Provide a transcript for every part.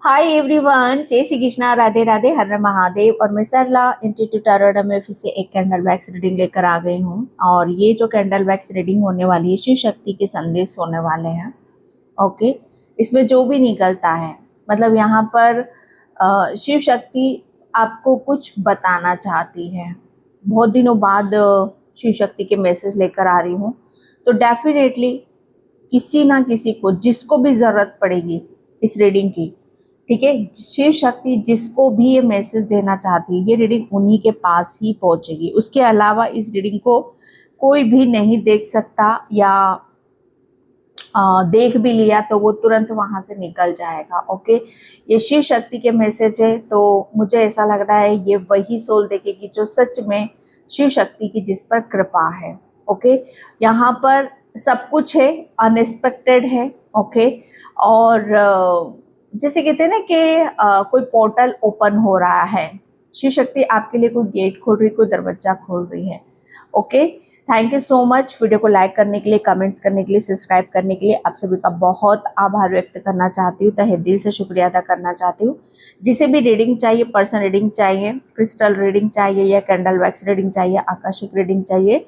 Hi everyone, जय श्री कृष्णा, राधे राधे, हर हर महादेव। और मैं सरला इंस्टीट्यूट टारोट में फिर से एक कैंडल वैक्स रीडिंग लेकर आ गई हूँ। और ये जो कैंडल वैक्स रीडिंग होने वाली है, शिव शक्ति के संदेश होने वाले हैं। ओके, इसमें जो भी निकलता है, मतलब यहाँ पर शिव शक्ति आपको कुछ बताना चाहती है। बहुत दिनों बाद शिव शक्ति के मैसेज लेकर आ रही हूँ, तो डेफिनेटली किसी ना किसी को, जिसको भी ज़रूरत पड़ेगी इस रीडिंग की, ठीक है, शिव शक्ति जिसको भी ये मैसेज देना चाहती है, ये रीडिंग उन्हीं के पास ही पहुंचेगी। उसके अलावा इस रीडिंग को कोई भी नहीं देख सकता, या देख भी लिया तो वो तुरंत वहां से निकल जाएगा। ओके, ये शिव शक्ति के मैसेज है, तो मुझे ऐसा लग रहा है ये वही सोल देखेगी जो सच में शिव शक्ति की जिस पर कृपा है। ओके, यहाँ पर सब कुछ है, अनएक्सपेक्टेड है। ओके, और जैसे कहते हैं ना कि कोई पोर्टल ओपन हो रहा है, शिव शक्ति आपके लिए कोई गेट खोल रही, कोई दरवाजा खोल रही है। Okay, thank you so much. Video को लाइक करने के लिए, कमेंट्स करने के लिए, सब्सक्राइब करने के लिए आप सभी का बहुत आभार व्यक्त करना चाहती हूँ, तहे दिल से शुक्रिया अदा करना चाहती हूँ। जिसे भी रीडिंग चाहिए, पर्सन रीडिंग चाहिए, क्रिस्टल रीडिंग चाहिए, या कैंडल वैक्स रीडिंग चाहिए, आकाशिक रीडिंग चाहिए,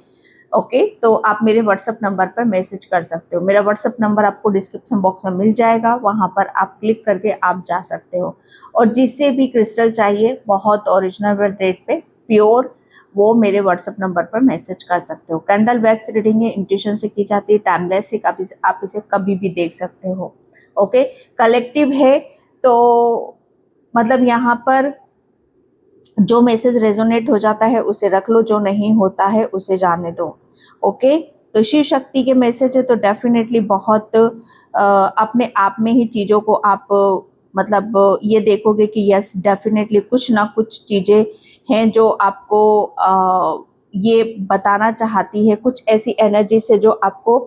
ओके, तो आप मेरे व्हाट्सएप नंबर पर मैसेज कर सकते हो। मेरा व्हाट्सएप नंबर आपको डिस्क्रिप्शन बॉक्स में मिल जाएगा, वहां पर आप क्लिक करके आप जा सकते हो। और जिससे भी क्रिस्टल चाहिए, बहुत ओरिजिनल रेट पे प्योर, वो मेरे व्हाट्सएप नंबर पर मैसेज कर सकते हो। कैंडल वैक्स रीडिंग है, इंट्यूशन से की जाती है, टाइमलेस है, आप इसे कभी भी देख सकते हो। ओके, कलेक्टिव है, तो मतलब यहाँ पर जो मैसेज रेजोनेट हो जाता है उसे रख लो, जो नहीं होता है उसे जाने दो। ओके, तो शिव शक्ति के मैसेज है, तो डेफिनेटली बहुत अपने आप में ही चीज़ों को आप मतलब ये देखोगे कि यस, डेफिनेटली कुछ ना कुछ चीज़ें हैं जो आपको ये बताना चाहती है, कुछ ऐसी एनर्जी से जो आपको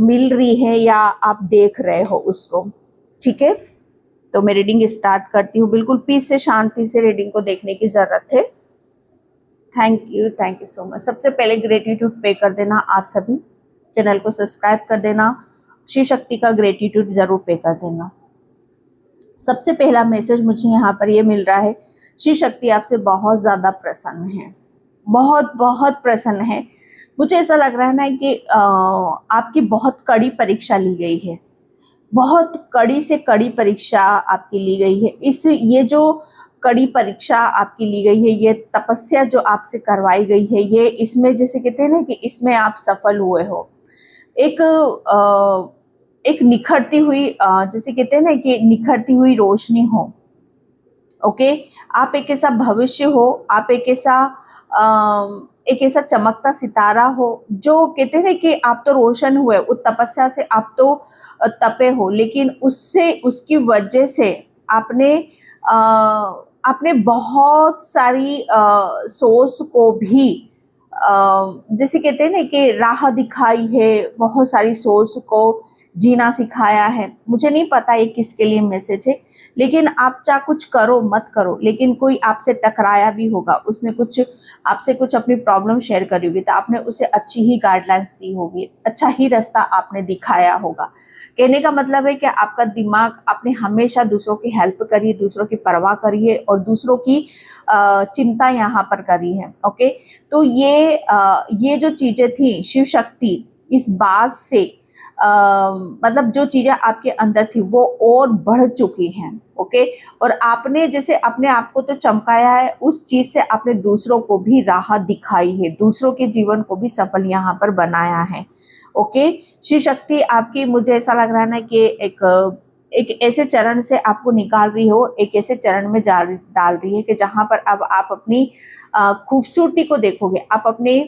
मिल रही है, या आप देख रहे हो उसको। ठीक है, तो मैं रीडिंग स्टार्ट करती हूँ। बिल्कुल पीस से, शांति से रीडिंग को देखने की जरूरत है। Thank you so much. सबसे पहले ग्रेटिट्यूड पे कर देना आप सभी, चैनल को सब्सक्राइब कर देना, शिव शक्ति का ग्रेटिट्यूड जरूर पे कर देना। सबसे पहला मैसेज मुझे यहाँ पर ये मिल रहा है, शिव शक्ति आपसे बहुत ज्यादा प्रसन्न है, बहुत बहुत प्रसन्न है। मुझे ऐसा लग रहा है ना कि आपकी बहुत कड़ी परीक्षा ली गई है, बहुत कड़ी से कड़ी परीक्षा आपकी ली गई है। ये जो कड़ी परीक्षा आपकी ली गई है, ये तपस्या जो आपसे करवाई गई है, ये इसमें जैसे कहते हैं ना कि इसमें आप सफल हुए हो। एक निखरती हुई, जैसे कहते हैं ना कि निखरती हुई रोशनी हो। ओके, आप एक ऐसा भविष्य हो, आप एक ऐसा चमकता सितारा हो, जो कहते हैं कि आप तो रोशन हुए उस तपस्या से, आप तो तपे हो, लेकिन उससे, उसकी वजह से आपने आपने बहुत सारी सोर्स को भी जैसे कहते हैं ना कि राह दिखाई है, बहुत सारी सोर्स को जीना सिखाया है। मुझे नहीं पता ये किसके लिए मैसेज है, लेकिन आप चाहे कुछ करो मत करो, लेकिन कोई आपसे टकराया भी होगा, उसने कुछ आपसे कुछ अपनी प्रॉब्लम शेयर करी होगी, तो आपने उसे अच्छी ही गाइडलाइंस दी होगी, अच्छा ही रास्ता आपने दिखाया होगा। कहने का मतलब है कि आपका दिमाग, आपने हमेशा दूसरों की हेल्प करी, दूसरों की परवाह करी है, और दूसरों की चिंता यहाँ पर करी है। ओके, तो ये जो चीजें थी, शिव शक्ति इस बात से मतलब जो चीजें आपके अंदर थी वो और बढ़ चुकी हैं। ओके, और आपने जैसे अपने आप को तो चमकाया है, उस चीज से आपने दूसरों को भी राह दिखाई है, दूसरों के जीवन को भी सफल यहाँ पर बनाया है। ओके, शिव शक्ति आपकी, मुझे ऐसा लग रहा है ना कि एक ऐसे चरण से आपको निकाल रही हो, एक ऐसे चरण में डाल रही है कि जहां पर अब आप अपनी खूबसूरती को देखोगे। आप अपने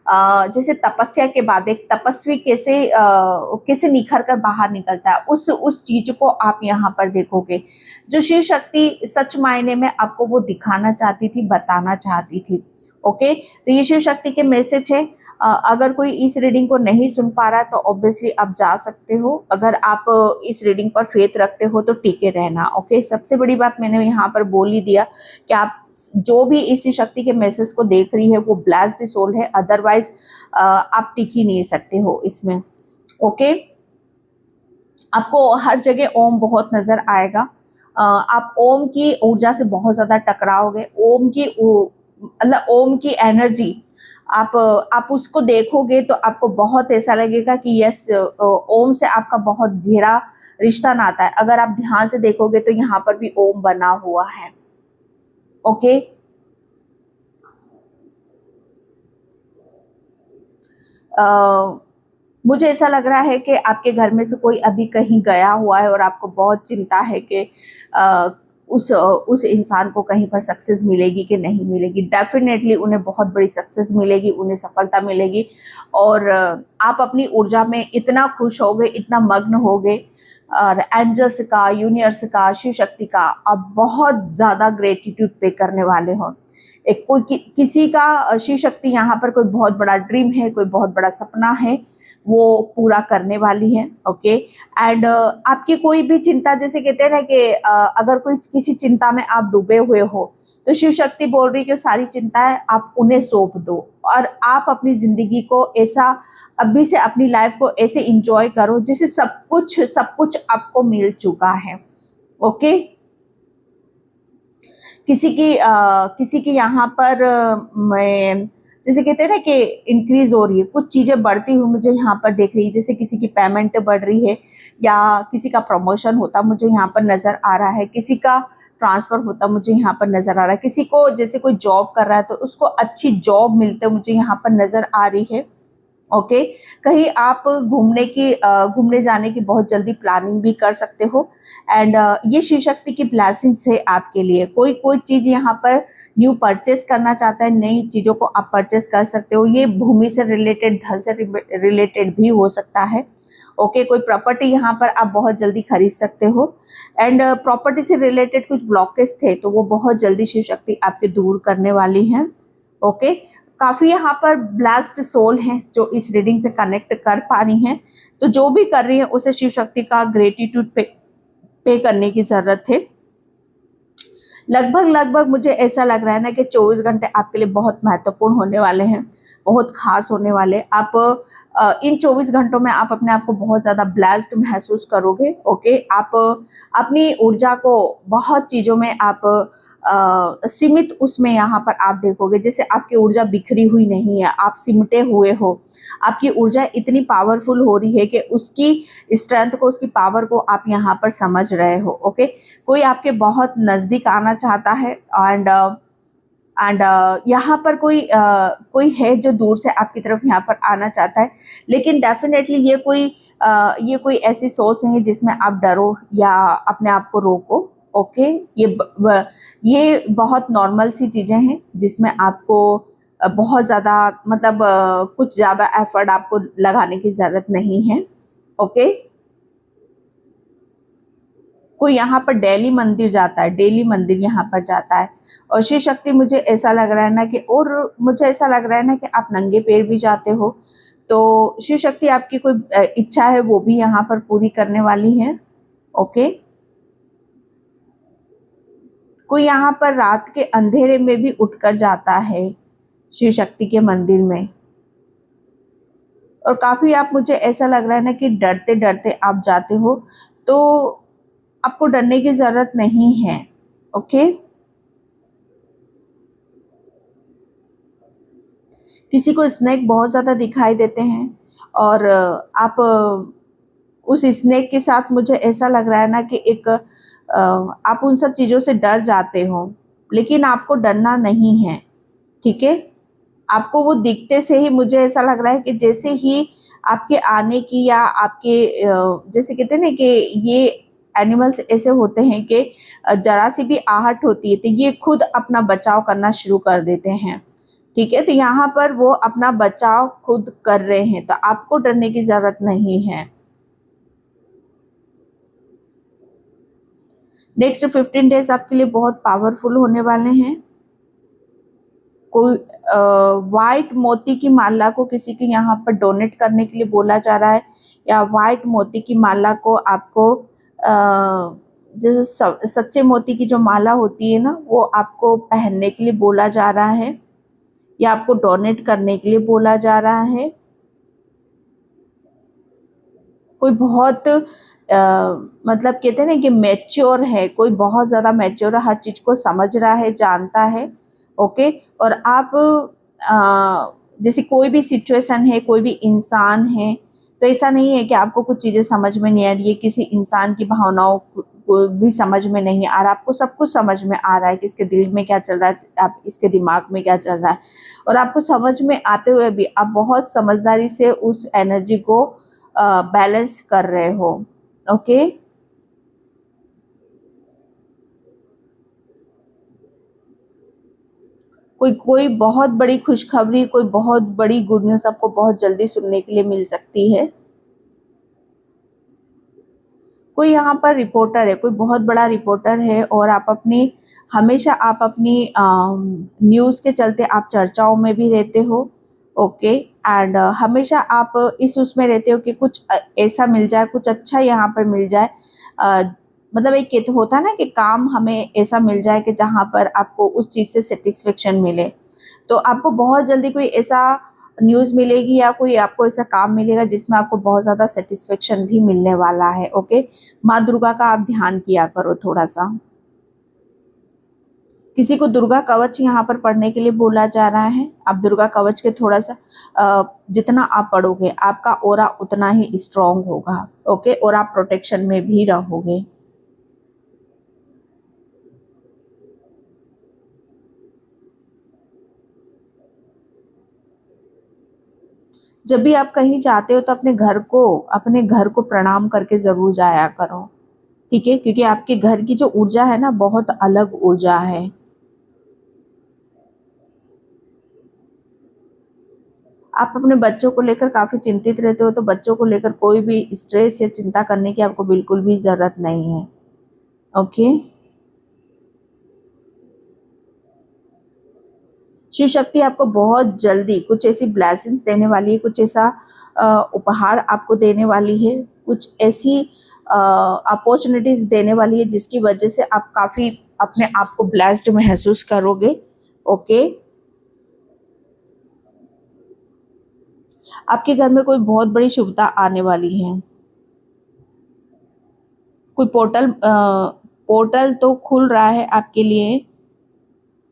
जैसे तपस्या के बाद एक तपस्वी कैसे निखर कर बाहर निकलता है, उस चीज को आप यहाँ पर देखोगे, जो शिव शक्ति सच मायने में आपको वो दिखाना चाहती थी, बताना चाहती थी। ओके, तो ये शिव शक्ति के मैसेज है। अगर कोई इस रीडिंग को नहीं सुन पा रहा तो ऑब्वियसली आप जा सकते हो। अगर आप इस रीडिंग पर फेथ रखते हो तो टिके रहना। ओके, सबसे बड़ी बात मैंने यहाँ पर बोल ही दिया कि आप जो भी इस शक्ति के मैसेज को देख रही है वो ब्लेस्ड सोल है, अदरवाइज आप टिक ही नहीं सकते हो इसमें। ओके, आपको हर जगह ओम बहुत नजर आएगा, आप ओम की ऊर्जा से बहुत ज़्यादा टकराओगे। ओम की मतलब ओम की एनर्जी आप उसको देखोगे तो आपको बहुत ऐसा लगेगा कि यस, ओम से आपका बहुत गहरा रिश्ता नाता है। अगर आप ध्यान से देखोगे तो यहाँ पर भी ओम बना हुआ है। ओके, मुझे ऐसा लग रहा है कि आपके घर में से कोई अभी कहीं गया हुआ है और आपको बहुत चिंता है कि उस इंसान को कहीं पर सक्सेस मिलेगी कि नहीं मिलेगी। डेफिनेटली उन्हें बहुत बड़ी सक्सेस मिलेगी, उन्हें सफलता मिलेगी और आप अपनी ऊर्जा में इतना खुश होगे, इतना मग्न होगे और एंजल्स का, यूनिवर्स का, शिव शक्ति का आप बहुत ज़्यादा ग्रेटिट्यूड पे करने वाले हो। एक कोई किसी का शिव शक्ति यहाँ पर कोई बहुत बड़ा ड्रीम है, कोई बहुत बड़ा सपना है, वो पूरा करने वाली है। ओके, एंड आपकी कोई भी चिंता, जैसे कहते हैं ना कि अगर कोई किसी चिंता में आप डूबे हुए हो तो शिव शक्ति बोल रही है कि सारी चिंताएं आप उन्हें सौंप दो और आप अपनी जिंदगी को ऐसा, अभी से अपनी लाइफ को ऐसे इंजॉय करो जैसे सब कुछ आपको मिल चुका है। ओके, किसी की यहाँ पर मैं जैसे कहते हैं ना कि इंक्रीज हो रही है, कुछ चीजें बढ़ती हुई मुझे यहाँ पर देख रही है। जैसे किसी की पेमेंट बढ़ रही है या किसी का प्रमोशन होता मुझे यहाँ पर नजर आ रहा है, किसी का ट्रांसफर होता मुझे यहाँ पर नजर आ रहा है, किसी को जैसे कोई जॉब कर रहा है तो उसको अच्छी जॉब मिलते मुझे यहाँ पर नजर आ रही है। ओके, कहीं आप घूमने जाने की बहुत जल्दी प्लानिंग भी कर सकते हो एंड ये शिव शक्ति की ब्लेसिंग्स है आपके लिए। कोई कोई चीज यहाँ पर न्यू परचेस करना चाहता है, नई चीजों को आप परचेस कर सकते हो। ये भूमि से रिलेटेड, धन से रिलेटेड भी हो सकता है। ओके, कोई प्रॉपर्टी यहाँ पर आप बहुत जल्दी खरीद सकते हो एंड प्रॉपर्टी से रिलेटेड कुछ ब्लॉकेज थे तो वो बहुत जल्दी शिव शक्ति आपके दूर करने वाली है। ओके, काफी यहाँ पर ब्लास्ट सोल हैं जो इस रीडिंग से कनेक्ट कर पा रही हैं, तो जो भी कर रही है उसे शिव शक्ति का ग्रेटिट्यूड पे करने की जरूरत है। लगभग मुझे ऐसा लग रहा है ना कि 24 घंटे आपके लिए बहुत महत्वपूर्ण होने वाले हैं, बहुत खास होने वाले। आप इन 24 घंटों में आप अपने आप को बहुत ज़्यादा ब्लेस्ड महसूस करोगे। ओके, आप अपनी ऊर्जा को बहुत चीज़ों में आप सीमित उसमें यहाँ पर आप देखोगे जैसे आपकी ऊर्जा बिखरी हुई नहीं है, आप सिमटे हुए हो। आपकी ऊर्जा इतनी पावरफुल हो रही है कि उसकी स्ट्रेंथ को, उसकी पावर को आप यहाँ पर समझ रहे हो। ओके, कोई आपके बहुत नज़दीक आना चाहता है एंड यहाँ पर कोई है जो दूर से आपकी तरफ यहाँ पर आना चाहता है, लेकिन डेफिनेटली ये कोई ऐसी सोच नहीं है जिसमें आप डरो या अपने आप को रोको। ओके, ये बहुत नॉर्मल सी चीज़ें हैं जिसमें आपको बहुत ज़्यादा मतलब कुछ ज़्यादा एफर्ट आपको लगाने की ज़रूरत नहीं है। ओके, कोई यहाँ पर डेली मंदिर जाता है, डेली मंदिर यहाँ पर जाता है और शिव शक्ति मुझे ऐसा लग रहा है ना कि, और मुझे ऐसा लग रहा है ना कि आप नंगे पैर भी जाते हो, तो शिव शक्ति आपकी कोई इच्छा है वो भी यहाँ पर पूरी करने वाली है। ओके, कोई यहाँ पर रात के अंधेरे में भी उठकर जाता है शिव शक्ति के मंदिर में और काफी आप, मुझे ऐसा लग रहा है ना कि डरते डरते आप जाते हो, तो आपको डरने की जरूरत नहीं है। ओके, किसी को स्नेक बहुत ज्यादा दिखाई देते हैं और आप उस स्नेक के साथ, मुझे ऐसा लग रहा है ना कि आप उन सब चीजों से डर जाते हो, लेकिन आपको डरना नहीं है। ठीक है, आपको वो दिखते से ही मुझे ऐसा लग रहा है कि जैसे ही आपके आने की या आपके जैसे कहते हैं ना कि ये एनिमल्स ऐसे होते हैं कि जरा सी भी आहट होती है तो ये खुद अपना बचाव करना शुरू कर देते हैं। ठीक है, तो यहाँ पर वो अपना बचाव खुद कर रहे हैं, तो आपको डरने की जरूरत नहीं है। नेक्स्ट 15 डेज आपके लिए बहुत पावरफुल होने वाले हैं। कोई वाइट मोती की माला को किसी के यहाँ पर डोनेट करने के लिए बोला जा रहा है, या वाइट मोती की माला को आपको जैसे सच्चे मोती की जो माला होती है ना, वो आपको पहनने के लिए बोला जा रहा है या आपको डोनेट करने के लिए बोला जा रहा है। कोई बहुत मतलब कहते हैं ना कि मैच्योर है, कोई बहुत ज़्यादा मैच्योर है, हर चीज़ को समझ रहा है, जानता है। ओके। और आप जैसे कोई भी सिचुएशन है, कोई भी इंसान है, तो ऐसा नहीं है कि आपको कुछ चीज़ें समझ में नहीं आ रही है, किसी इंसान की भावनाओं को भी समझ में नहीं आ रहा, आपको सब कुछ समझ में आ रहा है कि इसके दिल में क्या चल रहा है, आप इसके दिमाग में क्या चल रहा है। और आपको समझ में आते हुए भी आप बहुत समझदारी से उस एनर्जी को बैलेंस कर रहे हो। ओके। कोई कोई बहुत बड़ी खुशखबरी, कोई बहुत बड़ी गुड न्यूज़ आपको बहुत जल्दी सुनने के लिए मिल सकती है। कोई यहाँ पर रिपोर्टर है, कोई बहुत बड़ा रिपोर्टर है, और आप अपनी हमेशा आप अपनी न्यूज़ के चलते आप चर्चाओं में भी रहते हो। ओके। एंड हमेशा आप इस उसमें रहते हो कि कुछ ऐसा मिल जाए, कुछ अच्छा यहाँ पर मिल जाए। अ, मतलब एक ये तो होता है ना कि काम हमें ऐसा मिल जाए कि जहाँ पर आपको उस चीज़ से सेटिस्फेक्शन मिले। तो आपको बहुत जल्दी कोई ऐसा न्यूज़ मिलेगी या कोई आपको ऐसा काम मिलेगा जिसमें आपको बहुत ज़्यादा सेटिस्फेक्शन भी मिलने वाला है। ओके। माँ दुर्गा का आप ध्यान किया करो थोड़ा सा। किसी को दुर्गा कवच यहाँ पर पढ़ने के लिए बोला जा रहा है। आप दुर्गा कवच के थोड़ा सा जितना आप पढ़ोगे आपका ऑरा उतना ही स्ट्रांग होगा। ओके। और आप प्रोटेक्शन में भी रहोगे। जब भी आप कहीं जाते हो तो अपने घर को प्रणाम करके ज़रूर जाया करो। ठीक है, क्योंकि आपके घर की जो ऊर्जा है ना, बहुत अलग ऊर्जा है। आप अपने बच्चों को लेकर काफ़ी चिंतित रहते हो, तो बच्चों को लेकर कोई भी स्ट्रेस या चिंता करने की आपको बिल्कुल भी ज़रूरत नहीं है। ओके। शिव शक्ति आपको बहुत जल्दी कुछ ऐसी ब्लेसिंग्स देने वाली है, कुछ ऐसा उपहार आपको देने वाली है, कुछ ऐसी अपॉर्चुनिटीज़ देने वाली है जिसकी वजह से आप काफ़ी अपने आप को ब्लेस्ड महसूस करोगे। ओके। आपके घर में कोई बहुत बड़ी शुभता आने वाली है। कोई पोर्टल तो खुल रहा है आपके लिए।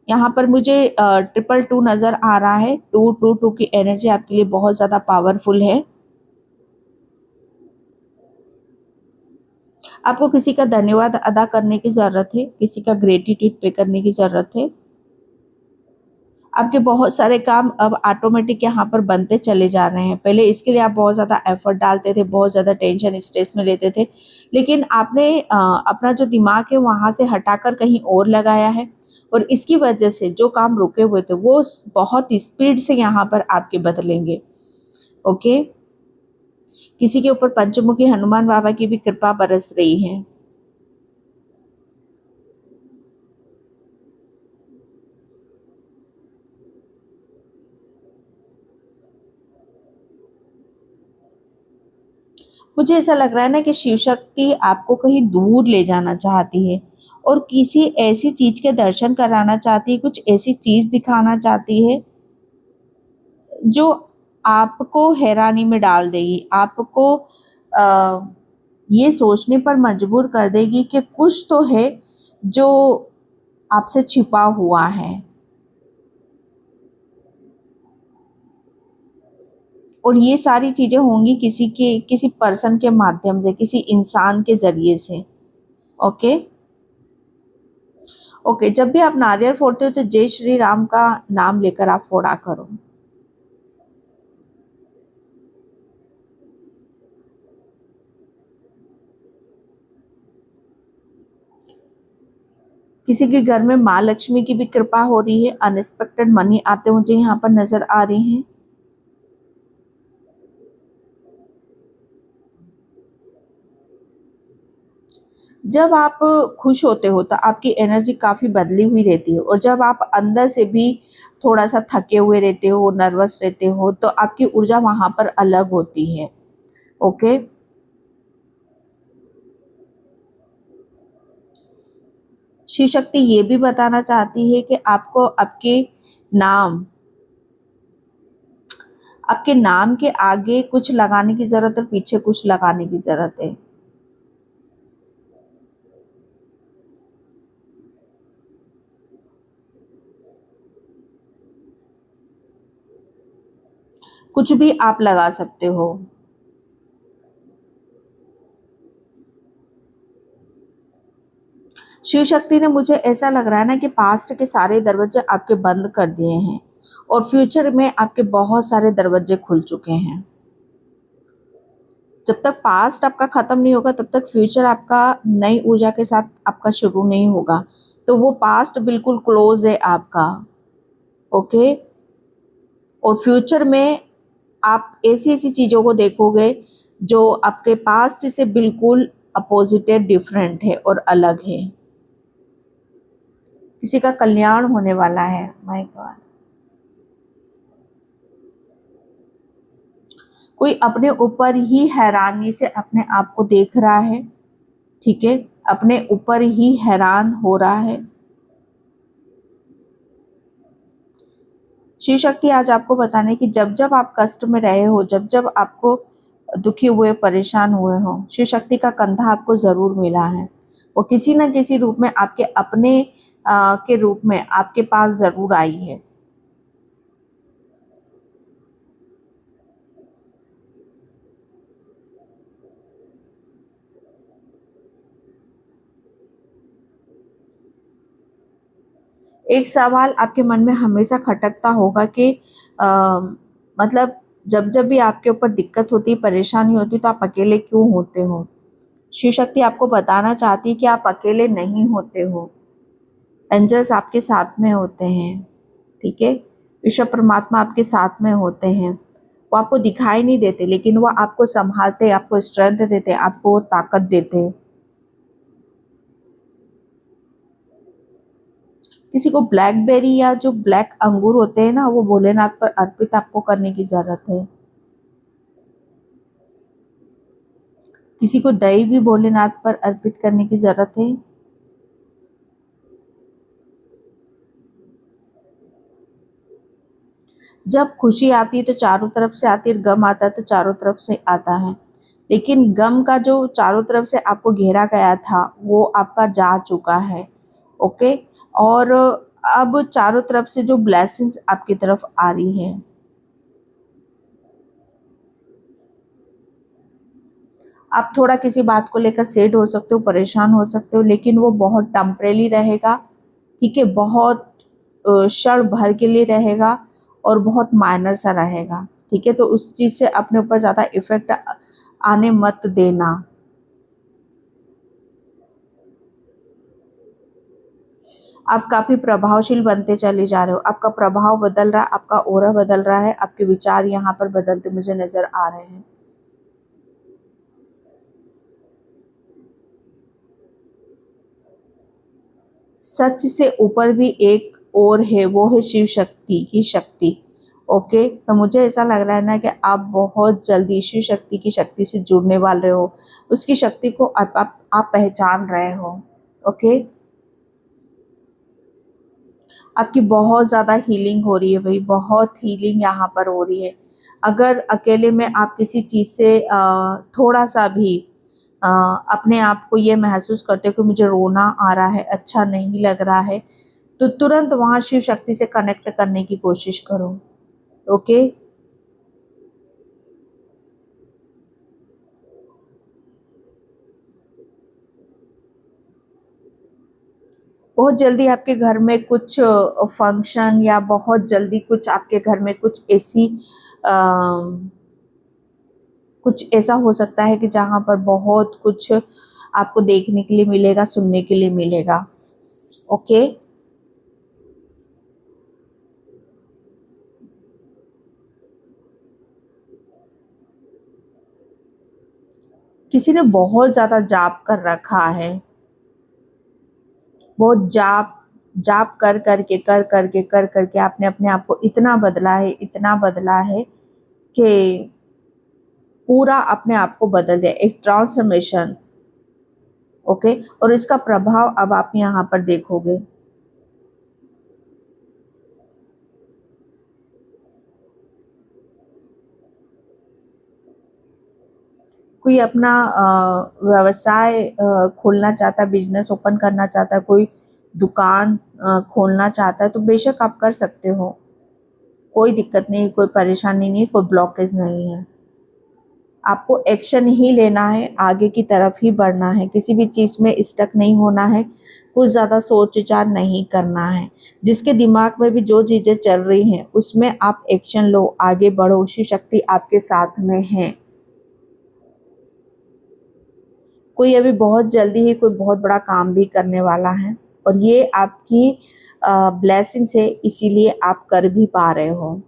यहाँ पर मुझे 222 नज़र आ रहा है। 222 की एनर्जी आपके लिए बहुत ज़्यादा पावरफुल है। आपको किसी का धन्यवाद अदा करने की ज़रूरत है, किसी का ग्रेटिट्यूड पे करने की ज़रूरत है। आपके बहुत सारे काम अब ऑटोमेटिक यहाँ पर बनते चले जा रहे हैं। पहले इसके लिए आप बहुत ज़्यादा एफर्ट डालते थे, बहुत ज़्यादा टेंशन स्ट्रेस में लेते थे, लेकिन आपने अपना जो दिमाग है वहाँ से हटाकर कहीं और लगाया है, और इसकी वजह से जो काम रुके हुए थे वो बहुत स्पीड से यहाँ पर आपके बदलेंगे। ओके। किसी के ऊपर पंचमुखी हनुमान बाबा की भी कृपा बरस रही है। मुझे ऐसा लग रहा है ना कि शिव शक्ति आपको कहीं दूर ले जाना चाहती है, और किसी ऐसी चीज के दर्शन कराना चाहती है, कुछ ऐसी चीज दिखाना चाहती है जो आपको हैरानी में डाल देगी, आपको आ, ये सोचने पर मजबूर कर देगी कि कुछ तो है जो आपसे छिपा हुआ है। और ये सारी चीजें होंगी किसी पर्सन के माध्यम से, किसी इंसान के जरिए से। ओके। ओके। जब भी आप नारियल फोड़ते हो तो जय श्री राम का नाम लेकर आप फोड़ा करो। किसी के घर में माँ लक्ष्मी की भी कृपा हो रही है, अनएक्सपेक्टेड मनी आते मुझे यहाँ पर नजर आ रहे हैं। जब आप खुश होते हो तो आपकी एनर्जी काफी बदली हुई रहती है, और जब आप अंदर से भी थोड़ा सा थके हुए रहते हो, नर्वस रहते हो, तो आपकी ऊर्जा वहां पर अलग होती है। ओके। शिव शक्ति ये भी बताना चाहती है कि आपको नाम आपके नाम के आगे कुछ लगाने की जरूरत है, पीछे कुछ लगाने की जरूरत है। कुछ भी आप लगा सकते हो। शिव शक्ति ने, मुझे ऐसा लग रहा है ना कि पास्ट के सारे दरवाजे आपके बंद कर दिए हैं और फ्यूचर में आपके बहुत सारे दरवाजे खुल चुके हैं। जब तक पास्ट आपका खत्म नहीं होगा तब तक फ्यूचर आपका नई ऊर्जा के साथ आपका शुरू नहीं होगा। तो वो पास्ट बिल्कुल क्लोज है आपका। ओके। और फ्यूचर में आप ऐसी ऐसी चीज़ों को देखोगे जो आपके पास्ट से बिल्कुल अपोजिट है, डिफरेंट है और अलग है। किसी का कल्याण होने वाला है। My God. कोई अपने ऊपर ही हैरानी से अपने आप को देख रहा है। ठीक है, अपने ऊपर ही हैरान हो रहा है। शिव शक्ति आज आपको बताने कि जब जब आप कष्ट में रहे हो, जब जब आपको दुखी हुए, परेशान हुए हो, शिव शक्ति का कंधा आपको जरूर मिला है। वो किसी न किसी रूप में आपके अपने के रूप में आपके पास जरूर आई है। एक सवाल आपके मन में हमेशा खटकता होगा कि मतलब जब जब भी आपके ऊपर दिक्कत होती, परेशानी होती, तो आप अकेले क्यों होते हो। शिव शक्ति आपको बताना चाहती है कि आप अकेले नहीं होते हो। एंजल्स आपके साथ में होते हैं। ठीक है, विश्व परमात्मा आपके साथ में होते हैं। वो आपको दिखाई नहीं देते लेकिन वो आपको संभालते हैं, आपको स्ट्रेंथ देते हैं, आपको वो ताकत देते हैं। किसी को ब्लैकबेरी या जो ब्लैक अंगूर होते हैं ना, वो भोलेनाथ पर अर्पित आपको करने की जरूरत है। किसी को दही भी भोलेनाथ पर अर्पित करने की जरूरत है। जब खुशी आती है तो चारों तरफ से आती है, गम आता है तो चारों तरफ से आता है। लेकिन गम का जो चारों तरफ से आपको घेरा गया था वो आपका जा चुका है। ओके। और अब चारों तरफ से जो ब्लेसिंग्स आपकी तरफ आ रही है। आप थोड़ा किसी बात को लेकर सैड हो सकते हो, परेशान हो सकते हो, लेकिन वो बहुत टेम्परेरी रहेगा। ठीक है, बहुत क्षण भर के लिए रहेगा और बहुत माइनर सा रहेगा। ठीक है, तो उस चीज से अपने ऊपर ज्यादा इफेक्ट आने मत देना। आप काफी प्रभावशील बनते चले जा रहे हो, आपका प्रभाव बदल रहा है, आपका ऑरा बदल रहा है, आपके विचार यहाँ पर बदलते मुझे नजर आ रहे हैं। सच से ऊपर भी एक और है, वो है शिव शक्ति की शक्ति। ओके, तो मुझे ऐसा लग रहा है ना कि आप बहुत जल्दी शिव शक्ति की शक्ति से जुड़ने वाले हो। उसकी शक्ति को आप पहचान रहे हो। ओके। आपकी बहुत ज़्यादा हीलिंग हो रही है भाई, बहुत हीलिंग यहाँ पर हो रही है। अगर अकेले में आप किसी चीज़ से थोड़ा सा भी अ, अपने आप को ये महसूस करते हो कि मुझे रोना आ रहा है, अच्छा नहीं लग रहा है, तो तुरंत वहाँ शिव शक्ति से कनेक्ट करने की कोशिश करो। ओके। बहुत जल्दी आपके घर में कुछ फंक्शन या बहुत जल्दी कुछ आपके घर में कुछ ऐसी अ, कुछ ऐसा हो सकता है कि जहाँ पर बहुत कुछ आपको देखने के लिए मिलेगा, सुनने के लिए मिलेगा। ओके। किसी ने बहुत ज्यादा जाप कर रखा है, बहुत जाप जाप कर करके आपने अपने आप को इतना बदला है, इतना बदला है कि पूरा अपने आप को बदल जाए, एक ट्रांसफॉर्मेशन। ओके। और इसका प्रभाव अब आप यहाँ पर देखोगे। कोई अपना व्यवसाय खोलना चाहता है, बिजनेस ओपन करना चाहता है, कोई दुकान खोलना चाहता है, तो बेशक आप कर सकते हो। कोई दिक्कत नहीं, कोई परेशानी नहीं, कोई ब्लॉकेज नहीं है। आपको एक्शन ही लेना है, आगे की तरफ ही बढ़ना है, किसी भी चीज़ में स्टक नहीं होना है, कुछ ज़्यादा सोच विचार नहीं करना है। जिसके दिमाग में भी जो चीज़ें चल रही हैं उसमें आप एक्शन लो, आगे बढ़ो, शिव शक्ति आपके साथ में है। कोई अभी बहुत जल्दी ही कोई बहुत बड़ा काम भी करने वाला है और ये आपकी ब्लेसिंग्स है, इसीलिए आप कर भी पा रहे हो।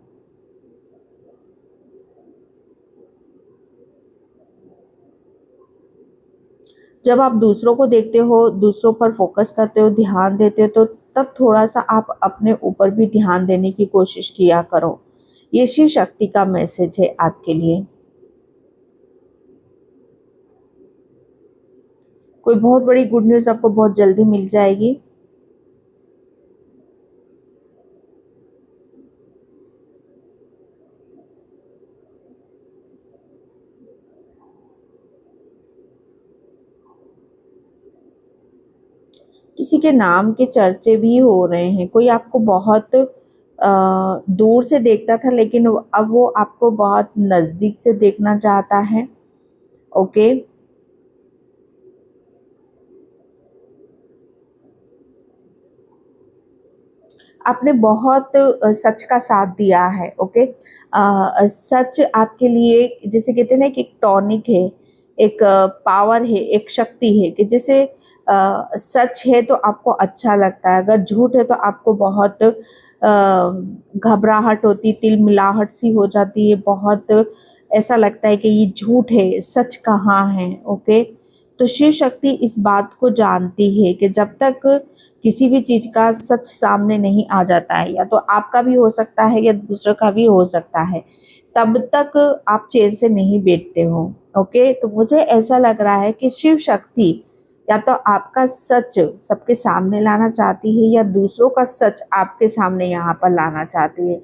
जब आप दूसरों को देखते हो, दूसरों पर फोकस करते हो, ध्यान देते हो, तो तब थोड़ा सा आप अपने ऊपर भी ध्यान देने की कोशिश किया करो। ये शिव शक्ति का मैसेज है आपके लिए। कोई बहुत बड़ी गुड न्यूज़ आपको बहुत जल्दी मिल जाएगी। किसी के नाम के चर्चे भी हो रहे हैं। कोई आपको बहुत दूर से देखता था, लेकिन अब वो आपको बहुत नज़दीक से देखना चाहता है। ओके, आपने बहुत सच का साथ दिया है। ओके, सच आपके लिए जैसे कहते हैं ना कि एक टॉनिक है, एक पावर है, एक शक्ति है कि जैसे सच है तो आपको अच्छा लगता है, अगर झूठ है तो आपको बहुत घबराहट होती, तिलमिलाहट सी हो जाती है, बहुत ऐसा लगता है कि ये झूठ है, सच कहाँ है। ओके, तो शिव शक्ति इस बात को जानती है कि जब तक किसी भी चीज़ का सच सामने नहीं आ जाता है, या तो आपका भी हो सकता है या दूसरे का भी हो सकता है, तब तक आप चैन से नहीं बैठते हो। ओके, तो मुझे ऐसा लग रहा है कि शिव शक्ति या तो आपका सच सबके सामने लाना चाहती है या दूसरों का सच आपके सामने यहाँ पर लाना चाहती है,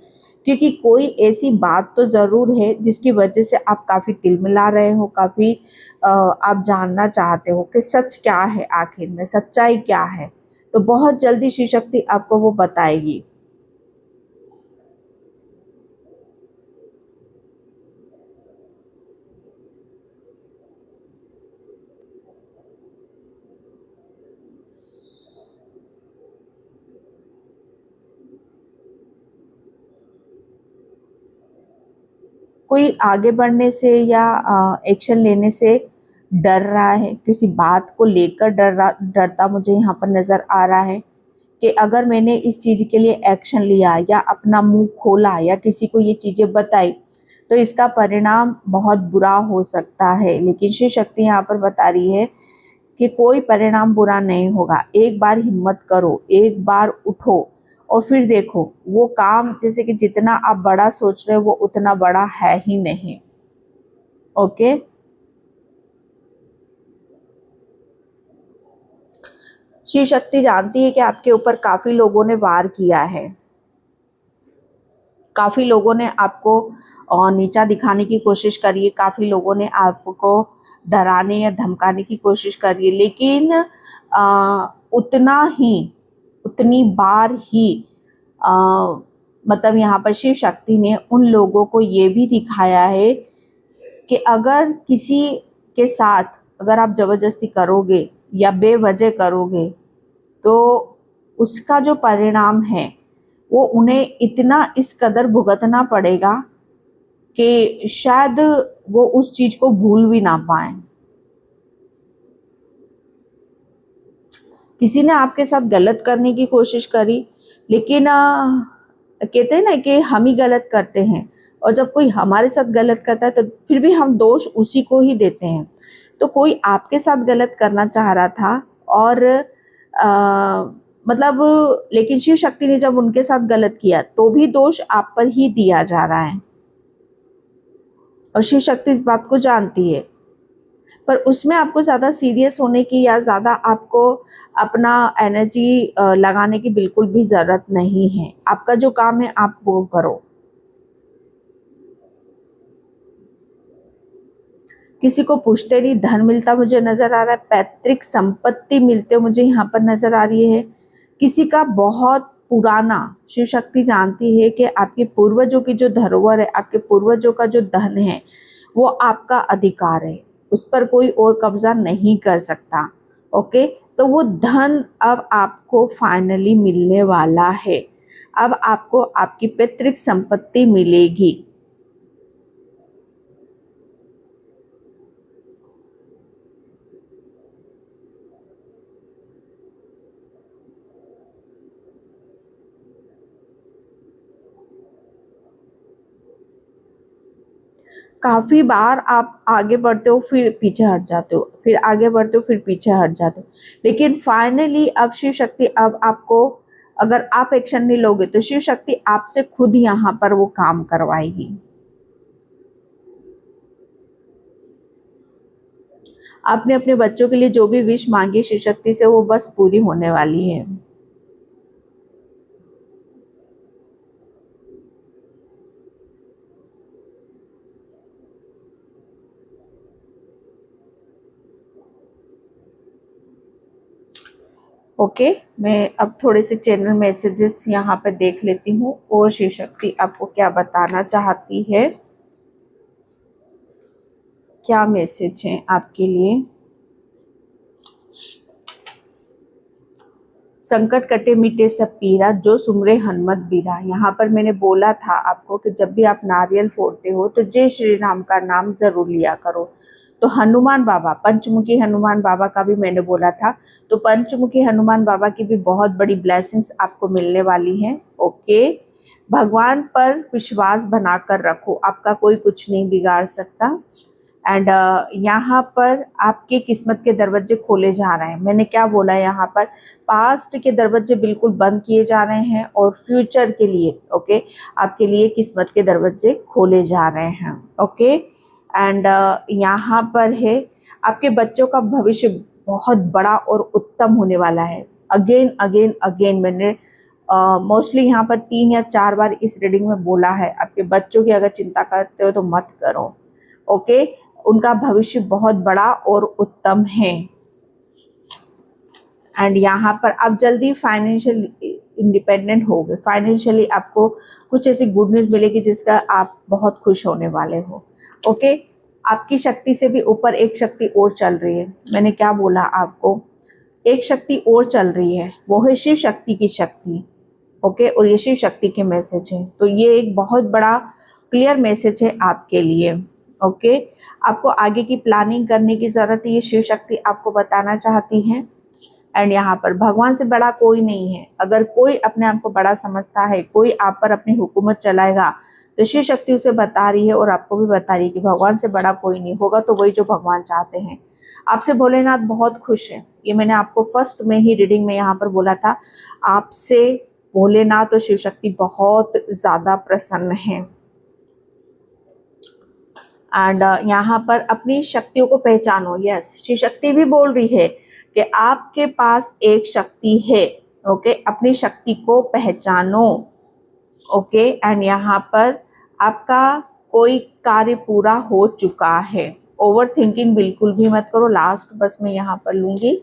क्योंकि कोई ऐसी बात तो ज़रूर है जिसकी वजह से आप काफ़ी तिलमिला रहे हो, काफ़ी आप जानना चाहते हो कि सच क्या है, आखिर में सच्चाई क्या है। तो बहुत जल्दी शिव शक्ति आपको वो बताएगी। कोई आगे बढ़ने से या एक्शन लेने से डर रहा है, किसी बात को लेकर डरता मुझे यहाँ पर नज़र आ रहा है कि अगर मैंने इस चीज़ के लिए एक्शन लिया या अपना मुंह खोला या किसी को ये चीज़ें बताई तो इसका परिणाम बहुत बुरा हो सकता है। लेकिन शिव शक्ति यहाँ पर बता रही है कि कोई परिणाम बुरा नहीं होगा। एक बार हिम्मत करो, एक बार उठो और फिर देखो वो काम, जैसे कि जितना आप बड़ा सोच रहे हो वो उतना बड़ा है ही नहीं। ओके, शिव शक्ति जानती है कि आपके ऊपर काफ़ी लोगों ने वार किया है, काफ़ी लोगों ने आपको नीचा दिखाने की कोशिश करी है, काफ़ी लोगों ने आपको डराने या धमकाने की कोशिश करी है, लेकिन उतना ही उतनी बार ही अ, मतलब यहाँ पर शिव शक्ति ने उन लोगों को ये भी दिखाया है कि अगर किसी के साथ अगर आप ज़बरदस्ती करोगे या बेवजह करोगे तो उसका जो परिणाम है वो उन्हें इतना इस कदर भुगतना पड़ेगा कि शायद वो उस चीज़ को भूल भी ना पाएं। किसी ने आपके साथ गलत करने की कोशिश करी, लेकिन कहते हैं ना कि हम ही गलत करते हैं, और जब कोई हमारे साथ गलत करता है तो फिर भी हम दोष उसी को ही देते हैं। तो कोई आपके साथ गलत करना चाह रहा था और मतलब, लेकिन शिव शक्ति ने जब उनके साथ गलत किया तो भी दोष आप पर ही दिया जा रहा है, और शिव शक्ति इस बात को जानती है। पर उसमें आपको ज़्यादा सीरियस होने की या ज़्यादा आपको अपना एनर्जी लगाने की बिल्कुल भी ज़रूरत नहीं है। आपका जो काम है आप वो करो। किसी को पुश्तैनी धन मिलता मुझे नज़र आ रहा है, पैतृक संपत्ति मिलते मुझे यहाँ पर नज़र आ रही है। किसी का बहुत पुराना, शिव शक्ति जानती है कि आपके पूर्वजों की जो धरोहर है, आपके पूर्वजों का जो धन है, वो आपका अधिकार है, उस पर कोई और कब्जा नहीं कर सकता। ओके, तो वो धन अब आपको फाइनली मिलने वाला है। अब आपको आपकी पैतृक संपत्ति मिलेगी। काफ़ी बार आप आगे बढ़ते हो फिर पीछे हट जाते हो, फिर आगे बढ़ते हो फिर पीछे हट जाते हो, लेकिन फाइनली अब शिव शक्ति अब आपको, अगर आप एक्शन नहीं लोगे तो शिव शक्ति आपसे खुद यहाँ पर वो काम करवाएगी। आपने अपने बच्चों के लिए जो भी विश मांगी शिव शक्ति से, वो बस पूरी होने वाली है। ओके, मैं अब थोड़े से चैनल मैसेजेस यहाँ पर देख लेती हूँ और शिव शक्ति आपको क्या बताना चाहती है, क्या मैसेज है आपके लिए। संकट कटे मिटे सब पीरा, जो सुमरे हनुमत बीरा। यहाँ पर मैंने बोला था आपको कि जब भी आप नारियल फोड़ते हो तो जय श्री राम का नाम जरूर लिया करो। तो हनुमान बाबा, पंचमुखी हनुमान बाबा का भी मैंने बोला था, तो पंचमुखी हनुमान बाबा की भी बहुत बड़ी ब्लेसिंग्स आपको मिलने वाली हैं। ओके, भगवान पर विश्वास बनाकर रखो, आपका कोई कुछ नहीं बिगाड़ सकता। एंड यहाँ पर आपके किस्मत के दरवाजे खोले जा रहे हैं। मैंने क्या बोला, यहाँ पर पास्ट के दरवाजे बिल्कुल बंद किए जा रहे हैं और फ्यूचर के लिए, ओके, आपके लिए किस्मत के दरवाजे खोले जा रहे हैं। ओके, एंड यहाँ पर है आपके बच्चों का भविष्य बहुत बड़ा और उत्तम होने वाला है। अगेन अगेन अगेन मैंने मोस्टली यहाँ पर 3 या 4 बार इस रीडिंग में बोला है, आपके बच्चों की अगर चिंता करते हो तो मत करो। ओके, उनका भविष्य बहुत बड़ा और उत्तम है। एंड यहाँ पर आप जल्दी फाइनेंशियल इंडिपेंडेंट होगे, फाइनेंशियली आपको कुछ ऐसी गुड न्यूज़ मिलेगी जिसका आप बहुत खुश होने वाले हो। ओके, आपकी शक्ति से भी ऊपर एक शक्ति और चल रही है। मैंने क्या बोला आपको, एक शक्ति और चल रही है, वो है शिव शक्ति की शक्ति। ओके, और ये शिव शक्ति के मैसेज है, तो ये एक बहुत बड़ा क्लियर मैसेज है आपके लिए। ओके, आपको आगे की प्लानिंग करने की ज़रूरत है, ये शिव शक्ति आपको बताना चाहती हैं। एंड यहाँ पर भगवान से बड़ा कोई नहीं है। अगर कोई अपने आप को बड़ा समझता है, कोई आप पर अपनी हुकूमत चलाएगा, तो शिव शक्ति उसे बता रही है और आपको भी बता रही है कि भगवान से बड़ा कोई नहीं होगा, तो वही जो भगवान चाहते हैं। आपसे भोलेनाथ बहुत खुश है, ये मैंने आपको फर्स्ट में ही रीडिंग में यहाँ पर बोला था। आपसे भोलेनाथ और शिव शक्ति बहुत ज़्यादा प्रसन्न हैं। एंड यहाँ पर अपनी शक्तियों को पहचानो। यस, शिव शक्ति भी बोल रही है कि आपके पास एक शक्ति है। ओके, अपनी शक्ति को पहचानो। ओके, एंड यहाँ पर आपका कोई कार्य पूरा हो चुका है। ओवर थिंकिंग बिल्कुल भी मत करो। लास्ट बस मैं यहाँ पर लूँगी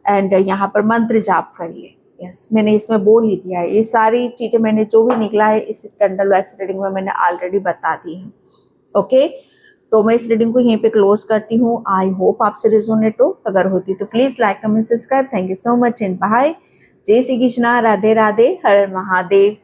एंड यहाँ पर मंत्र जाप करिए। यस, मैंने इसमें बोल ही दिया है, ये सारी चीज़ें मैंने जो भी निकला है इस कैंडल वैक्स रीडिंग में मैंने ऑलरेडी बता दी है। ओके, तो मैं इस रीडिंग को यहीं पे क्लोज करती हूँ। आई होप आपसे रिजोनेट हो, अगर होती तो please like comment subscribe. Thank you so much and bye. जय श्री कृष्णा, राधे राधे, हर महादेव।